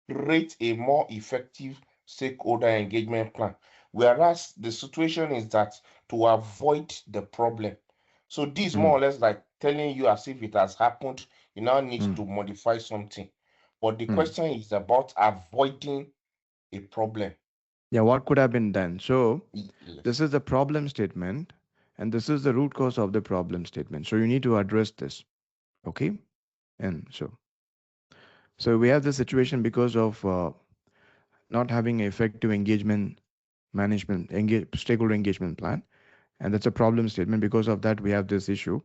Create a more effective stakeholder engagement plan. Whereas the situation is that to avoid the problem. So this more mm, or less like telling you as if it has happened, You now need Mm. to modify something. But the Mm. question is about avoiding a problem. Yeah, what could have been done? So Yes. this is the problem statement, and this is the root cause of the problem statement. So you need to address this. Okay. And so we have this situation because of not having effective engagement stakeholder engagement plan, and that's a problem statement. Because of that, we have this issue,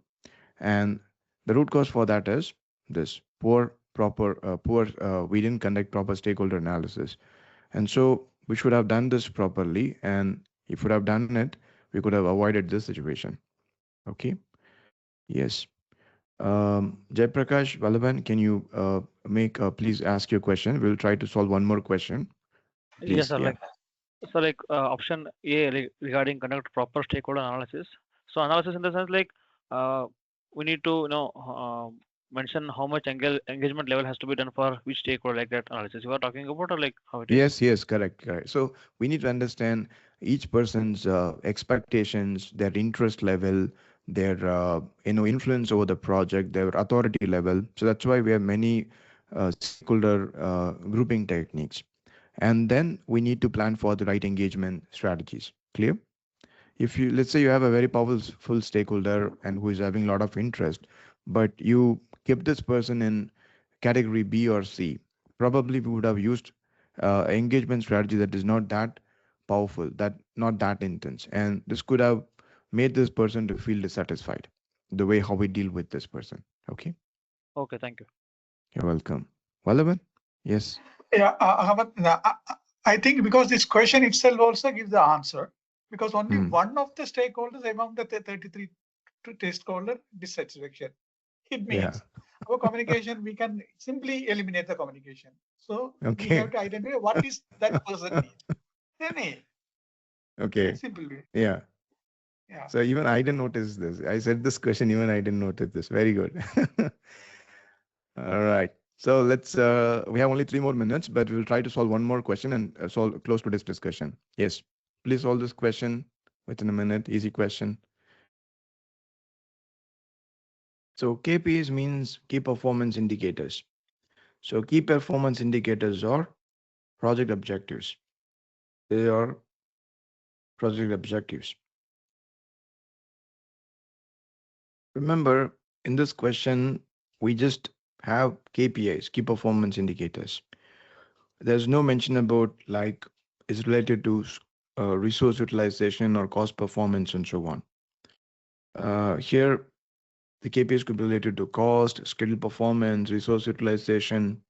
and the root cause for that is this poor we didn't conduct proper stakeholder analysis, and so we should have done this properly, and if we would have done it, we could have avoided this situation. Okay. Yes. Jaiprakash Vallabhan, can you please ask your question? We'll try to solve one more question. Yes, Please. sir. Yeah. Option A regarding conduct proper stakeholder analysis. So analysis in the sense uh, we need to mention how much engagement level has to be done for which stakeholder, like that analysis you are talking about, or like how it is. Yes, correct, correct. So we need to understand each person's expectations, their interest level, their influence over the project, their authority level. So that's why we have many stakeholder grouping techniques, and then we need to plan for the right engagement strategies. Clear? If you, let's say you have a very powerful stakeholder and who is having a lot of interest, but you keep this person in category B or C, probably we would have used engagement strategy that is not that powerful, that not that intense, and this could have made this person to feel dissatisfied the way how we deal with this person. Okay. Okay, thank you. You're welcome. Vallabhan? Yes. Yeah, Ahmad, I think because this question itself also gives the answer, because only one of the stakeholders among the 33 stakeholder dissatisfaction. It Yeah. means our communication, we can simply eliminate the communication. So we Okay. have to identify what is that person need. Then Okay. simple way. Yeah. Yeah. So even I didn't notice this. I said this question, even I didn't notice this. Very good. All right. So we have only 3 more minutes, but we'll try to solve one more question and solve close to this discussion. Yes. Please solve this question within a minute. Easy question. So KPIs means key performance indicators. So key performance indicators are project objectives. They are project objectives. Remember, in this question, we just have KPIs, key performance indicators. There's no mention about like is related to resource utilization or cost performance and so on. Here, the KPIs could be related to cost, schedule performance, resource utilization,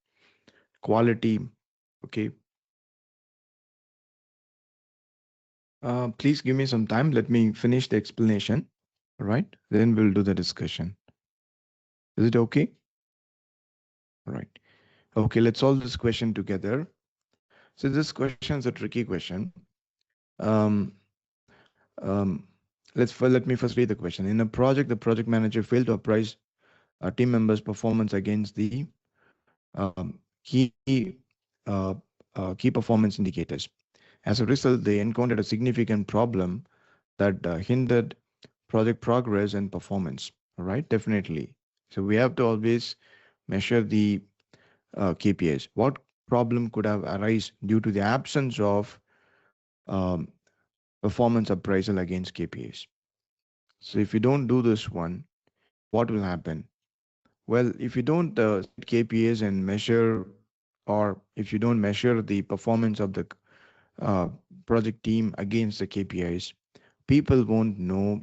quality. Okay. Please give me some time. Let me finish the explanation. All right. Then we'll do the discussion. Is it okay? All right. Okay, let's solve this question together. So this question is a tricky question. Um, um, let me first read the question. In a project, the project manager failed to appraise a team member's performance against the key key performance indicators. As a result, they encountered a significant problem that hindered project progress and performance. All right, definitely. So we have to always measure the KPIs. What problem could have arisen due to the absence of um, performance appraisal against KPIs? So if you don't do this one, what will happen? Well, if you don't set KPIs and measure, or if you don't measure the performance of the uh, project team against the KPIs, people won't know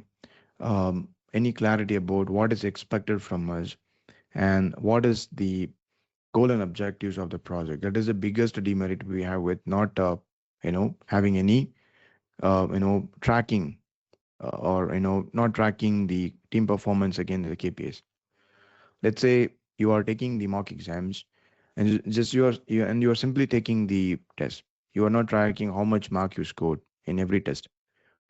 any clarity about what is expected from us and what is the goal and objectives of the project. That is the biggest demerit we have with not, having any, tracking or not tracking the team performance against the KPIs. Let's say you are taking the mock exams, and just you are simply taking the test. You are not tracking how much mark you scored in every test.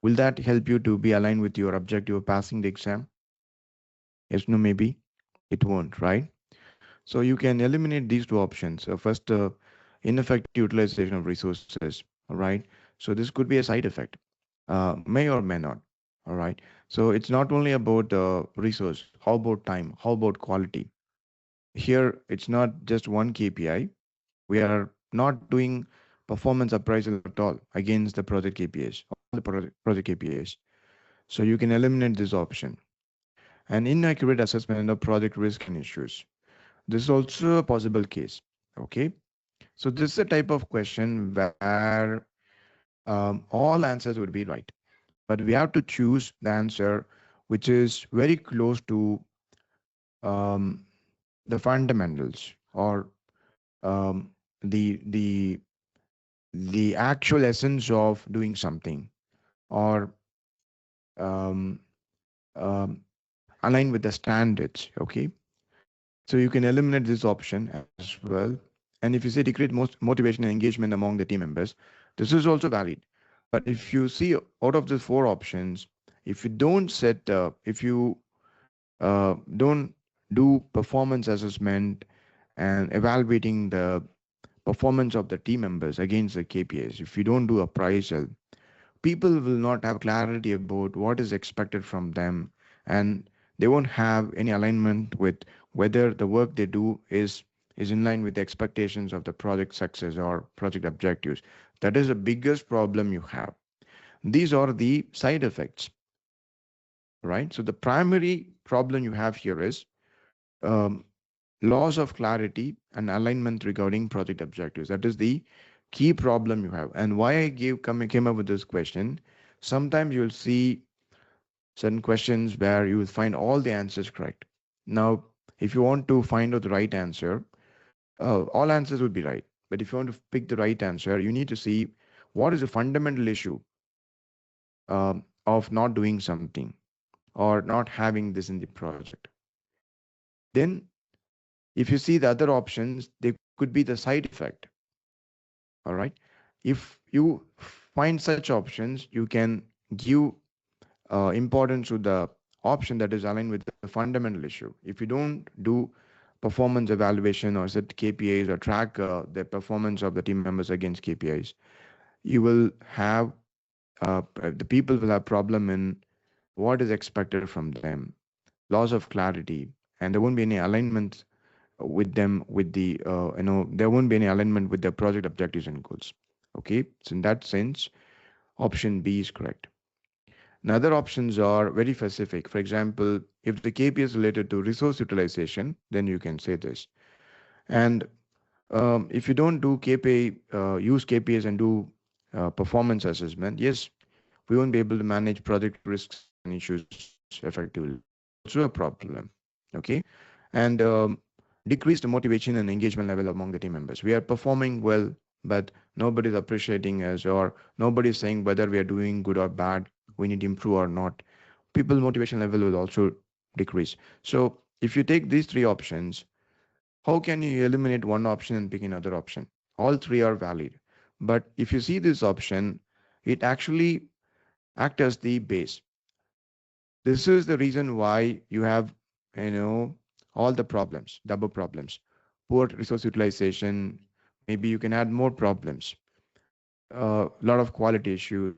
Will that help you to be aligned with your objective of passing the exam? Yes, no, maybe it won't, right? So you can eliminate these two options. First, ineffective utilization of resources. All right. So this could be a side effect, may or may not. All right. So it's not only about resource. How about time? How about quality? Here, it's not just one KPI. We are not doing performance appraisal at all against the project KPIs, all the project KPIs. So you can eliminate this option. An inaccurate assessment of project risk and issues. This is also a possible case. Okay. So this is a type of question where all answers would be right, but we have to choose the answer which is very close to um, the fundamentals or um, the the the actual essence of doing something or um, um, align with the standards. Okay, so you can eliminate this option as well. And if you say decrease most motivation and engagement among the team members, this is also valid. But if you see out of the four options, if you don't set, if you don't do performance assessment and evaluating the performance of the team members against the KPIs, if you don't do appraisal, people will not have clarity about what is expected from them, and they won't have any alignment with whether the work they do is in line with the expectations of the project success or project objectives. That is the biggest problem you have. These are the side effects, right? So the primary problem you have here is um, loss of clarity and alignment regarding project objectives. That is the key problem you have. And why I came up with this question, sometimes you'll see certain questions where you will find all the answers correct. Now, if you want to find out the right answer, all answers would be right. But if you want to pick the right answer, you need to see what is the fundamental issue of not doing something or not having this in the project. Then, if you see the other options, they could be the side effect. All right. If you find such options, you can give importance to the option that is aligned with the fundamental issue. If you don't do performance evaluation or set KPIs or track the performance of the team members against KPIs, you will have the people will have problem in what is expected from them, loss of clarity, and there won't be any alignment with them with the there won't be any alignment with their project objectives and goals. Okay, so in that sense, option B is correct. Now, other options are very specific. For example, if the KPI is related to resource utilization, then you can say this. And if you don't do KPI, use KPIs and do performance assessment, yes, we won't be able to manage project risks and issues effectively. That's also a problem. Okay, and decrease the motivation and engagement level among the team members. We are performing well, but nobody's appreciating us, or nobody's saying whether we are doing good or bad, we need to improve or not. People motivation level will also decrease. So if you take these three options, how can you eliminate one option and pick another option? All three are valid. But if you see this option, it actually acts as the base. This is the reason why you have, you know, all the problems, double problems, poor resource utilization. Maybe you can add more problems, a lot of quality issues.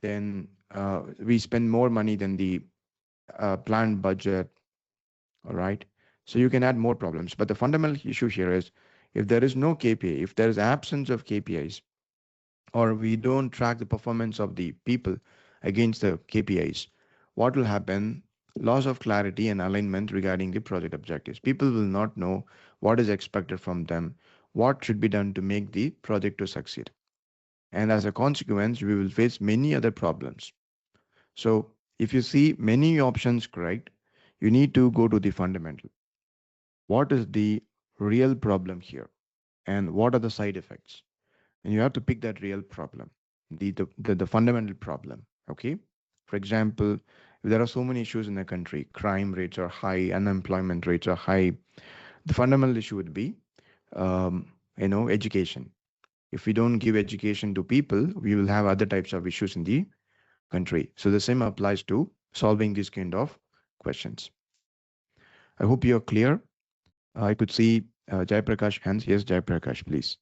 Then we spend more money than the planned budget. All right. So you can add more problems. But the fundamental issue here is if there is no KPI, if there is absence of KPIs, or we don't track the performance of the people against the KPIs, what will happen? Loss of clarity and alignment regarding the project objectives. People will not know what is expected from them, what should be done to make the project to succeed. And as a consequence, we will face many other problems. So if you see many options correct, you need to go to the fundamental. What is the real problem here? And what are the side effects? And you have to pick that real problem, the fundamental problem. Okay. For example, if there are so many issues in the country, crime rates are high, unemployment rates are high, the fundamental issue would be education. If we don't give education to people, we will have other types of issues in the country. So the same applies to solving these kind of questions. I hope you're clear. I could see Jai Prakash hands. Yes, Jai Prakash, please.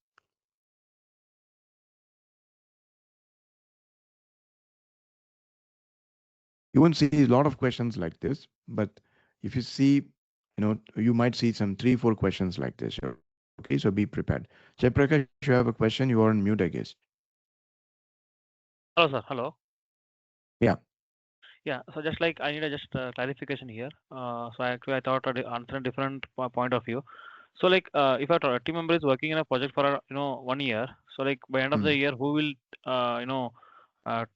You won't see a lot of questions like this, but if you see you might see some 3 4 questions like this. Okay, so be prepared. Jayaprakash, you have a question, you are on mute, I guess. Hello, sir. Hello. Yeah. Yeah. So just like I need a just clarification here. So I thought I'd answer a different point of view. So like if a team member is working in a project for 1 year, so like by end of the Mm. year, who will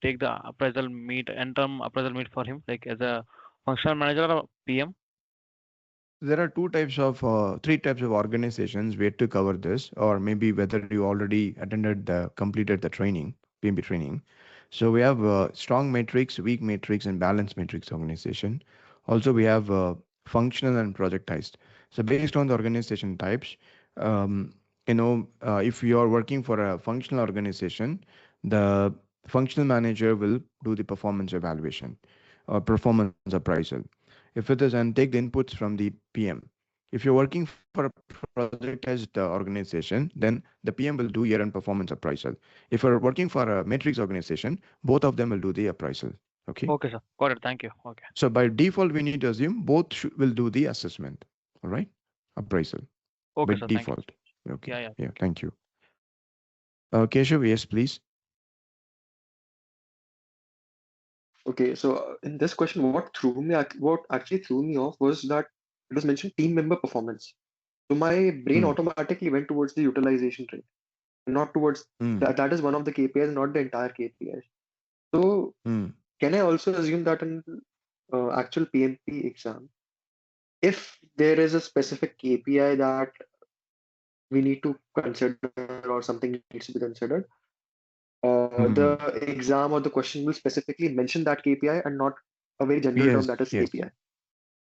take the appraisal meet, interim appraisal meet for him, like as a functional manager or PM? There are three types of organizations where to cover this, or maybe whether you already completed the training, PMP training. So we have strong matrix, weak matrix, and balanced matrix organization. Also, we have functional and projectized. So based on the organization types, um, if you are working for a functional organization, the functional manager will do the performance evaluation or performance appraisal. If it is, and take the inputs from the PM. If you're working for a projectized organization, then the PM will do year-end performance appraisal. If you're working for a matrix organization, both of them will do the appraisal. Okay. Okay, sir. Got it. Thank you. Okay. So by default, we need to assume both will do the assessment. All right. Appraisal by Okay, sir. Thank you. default. Okay. Yeah, yeah. Yeah. Thank you. Keshav, yes, please. Okay, so in this question, what actually threw me off was that it was mentioned team member performance. So my brain Mm, automatically went towards the utilization rate, not towards mm, that. That is one of the KPIs, not the entire KPIs. So mm. can I also assume that in actual PMP exam, if there is a specific KPI that we need to consider or something needs to be considered, the Mm. exam or the question will specifically mention that KPI and not a very general term Yes, that is yes. KPI.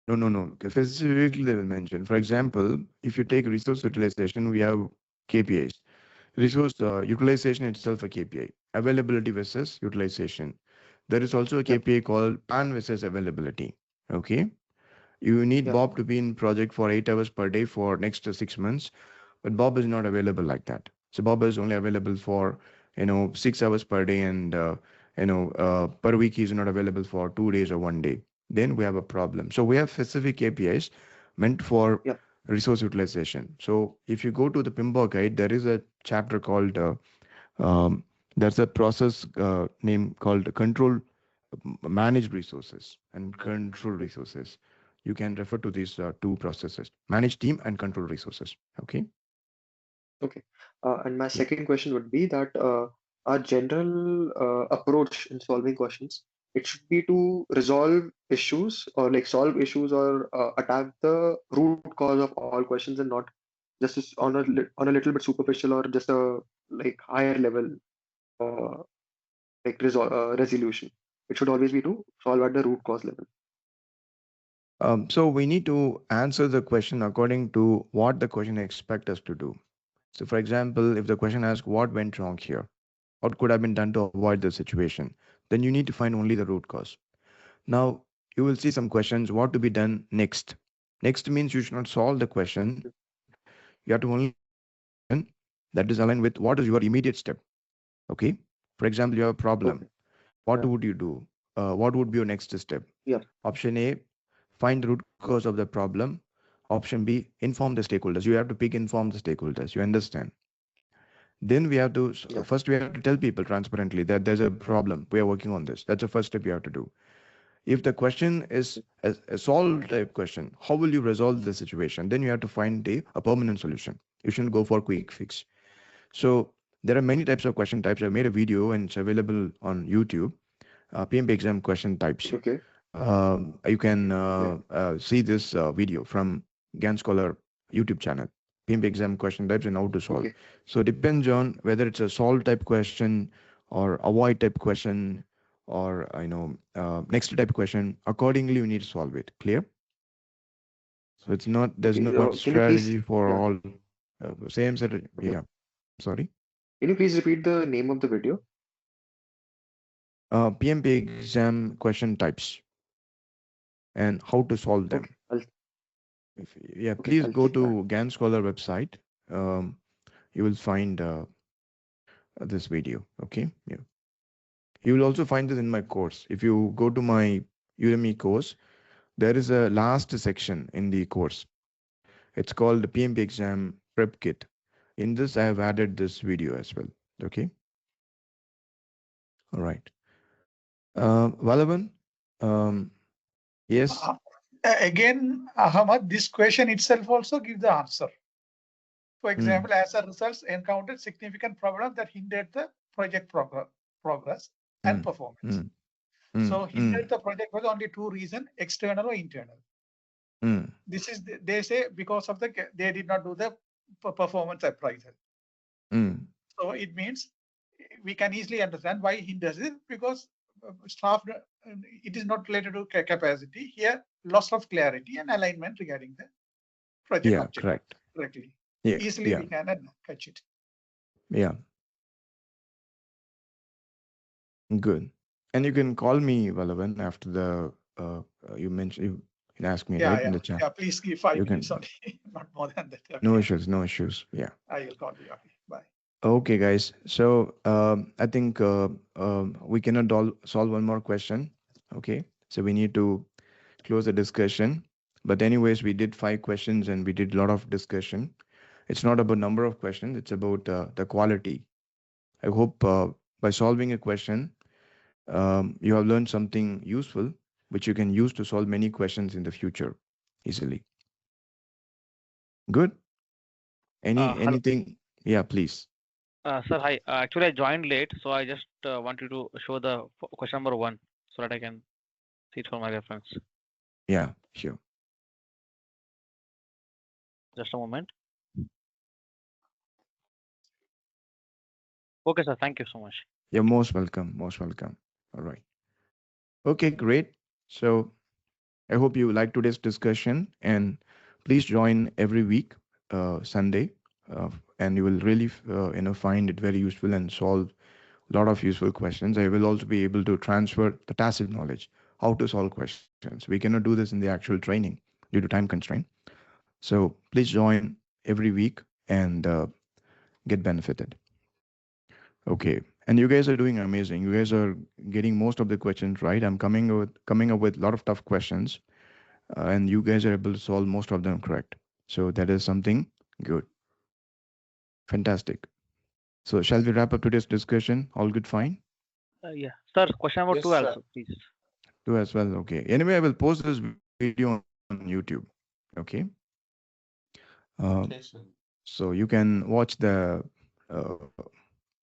No, no, no. Specifically, they will mention. For example, if you take resource utilization, we have KPIs. Resource utilization itself a KPI. Availability versus utilization. There is also a Yep, KPI called PAN versus availability. Okay. You need yep, Bob to be in project for 8 hours per day for next 6 months, but Bob is not available like that. So Bob is only available for 6 hours per day, and per week he's not available for 2 days or one day. Then we have a problem. So we have specific KPIs meant for yep. resource utilization. So if you go to the PIMBO guide, there is a chapter called um, there's a process name called control managed resources and control resources. You can refer to these two processes: manage team and control resources. Okay. Okay. And my Yeah. second question would be that our general approach in solving questions, it should be to resolve issues or like solve issues or attack the root cause of all questions and not just on a little bit superficial or just a like higher level uh, resolution. It should always be to solve at the root cause level. So we need to answer the question according to what the question expects us to do. So, for example, if the question asks what went wrong here, what could have been done to avoid the situation, then you need to find only the root cause. Now, you will see some questions, what to be done next. Next means you should not solve the question. You have to only answer the question that is aligned with what is your immediate step. Okay. For example, you have a problem. Okay. What Yeah. would you do? What would be your next step? Yeah. Option A, find the root cause of the problem. Option B, inform the stakeholders. You have to pick inform the stakeholders. You understand? Then we have to Yeah. first we have to tell people transparently that there's a problem. We are working on this. That's the first step you have to do. If the question is a solve type question, how will you resolve the situation? Then you have to find a permanent solution. You shouldn't go for quick fix. So there are many types of question types. I made a video and it's available on YouTube. PMP exam question types. Okay. You can Yeah. see this video from Gantt Scholar YouTube channel. PMP exam question types and how to solve. Okay. So it depends on whether it's a solve type question or avoid type question or next type question. Accordingly, you need to solve it. Clear? So it's not there's Okay. no one Can you please? strategy for Yeah. all. Same set. Okay. Yeah. Sorry. Can you please repeat the name of the video? PMP exam question types and how to solve them. Okay. I'll. Yeah, Okay. please I'll go check that. to Gantt Scholar website. Um, you will find this video. Okay. Yeah. You will also find this in my course. If you go to my Udemy course, there is a last section in the course. It's called the PMP Exam Prep Kit. In this, I have added this video as well. Okay. All right. Valavan, yes. Again, Ahmad, this question itself also gives the answer. For example, as a result, encountered significant problems that hindered the project progress and performance. So hindered the project was only two reasons, external or internal. This is, they say, because of they did not do the performance appraisal. So it means we can easily understand why hinders it, because staff, it is not related to capacity. Here, loss of clarity and alignment regarding the project objective. Correct. Correctly. Yeah, Easily we can catch it. Yeah. Good. And you can call me, Valavan, after the you mentioned, you can ask me right in the chat. Yeah, please give 5 You minutes can, only, not more than that. Okay. no issues, no issues. Yeah. I will call you. Okay. Bye. Okay, guys. So I think we cannot solve one more question. Okay. So we need to close the discussion. But anyways, we did 5 questions and we did a lot of discussion. It's not about number of questions. It's about the quality. I hope by solving a question, you have learned something useful, which you can use to solve many questions in the future easily. Good. Anything? Yeah, please. Sir, hi. Actually, I joined late, so I just want you to show the question number 1 so that I can see it for my reference. Yeah, sure. Just a moment. Okay, sir. Thank you so much. You're most welcome. Most welcome. All right. Okay, great. So I hope you like today's discussion, and please join every week, Sunday, and you will really, find it very useful and solve a lot of useful questions. I will also be able to transfer the tacit knowledge, how to solve questions. We cannot do this in the actual training due to time constraint. So please join every week and get benefited. Okay. And you guys are doing amazing. You guys are getting most of the questions right. I'm coming up with a lot of tough questions, and you guys are able to solve most of them correct. So that is something good. Fantastic. So shall we wrap up today's discussion? All good, fine? Yeah. Sir, question number 2 also, please. 2 as well. Okay. Anyway, I will post this video on YouTube. Okay. So you can watch the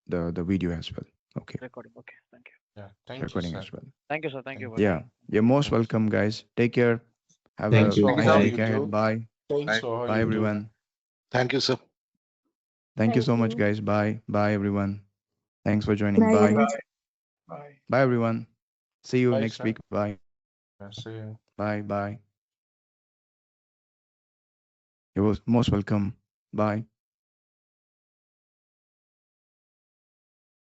video as well. Okay. Recording. Okay. Thank you. Yeah. Thank you, Recording sir. as well. Thank you, sir. Thank you. Yeah. You're most welcome, guys. Take care. Have Thank a you. nice all week you ahead. do. Bye. Thanks for all Bye, you do. everyone. Thank you, sir. Thank you so much, you. guys. Bye. Bye, everyone. Thanks for joining. Bye, Bye. guys. Bye. Bye, everyone. See you Bye, next sir. week. Bye. See you. Bye. Bye. You're most welcome. Bye.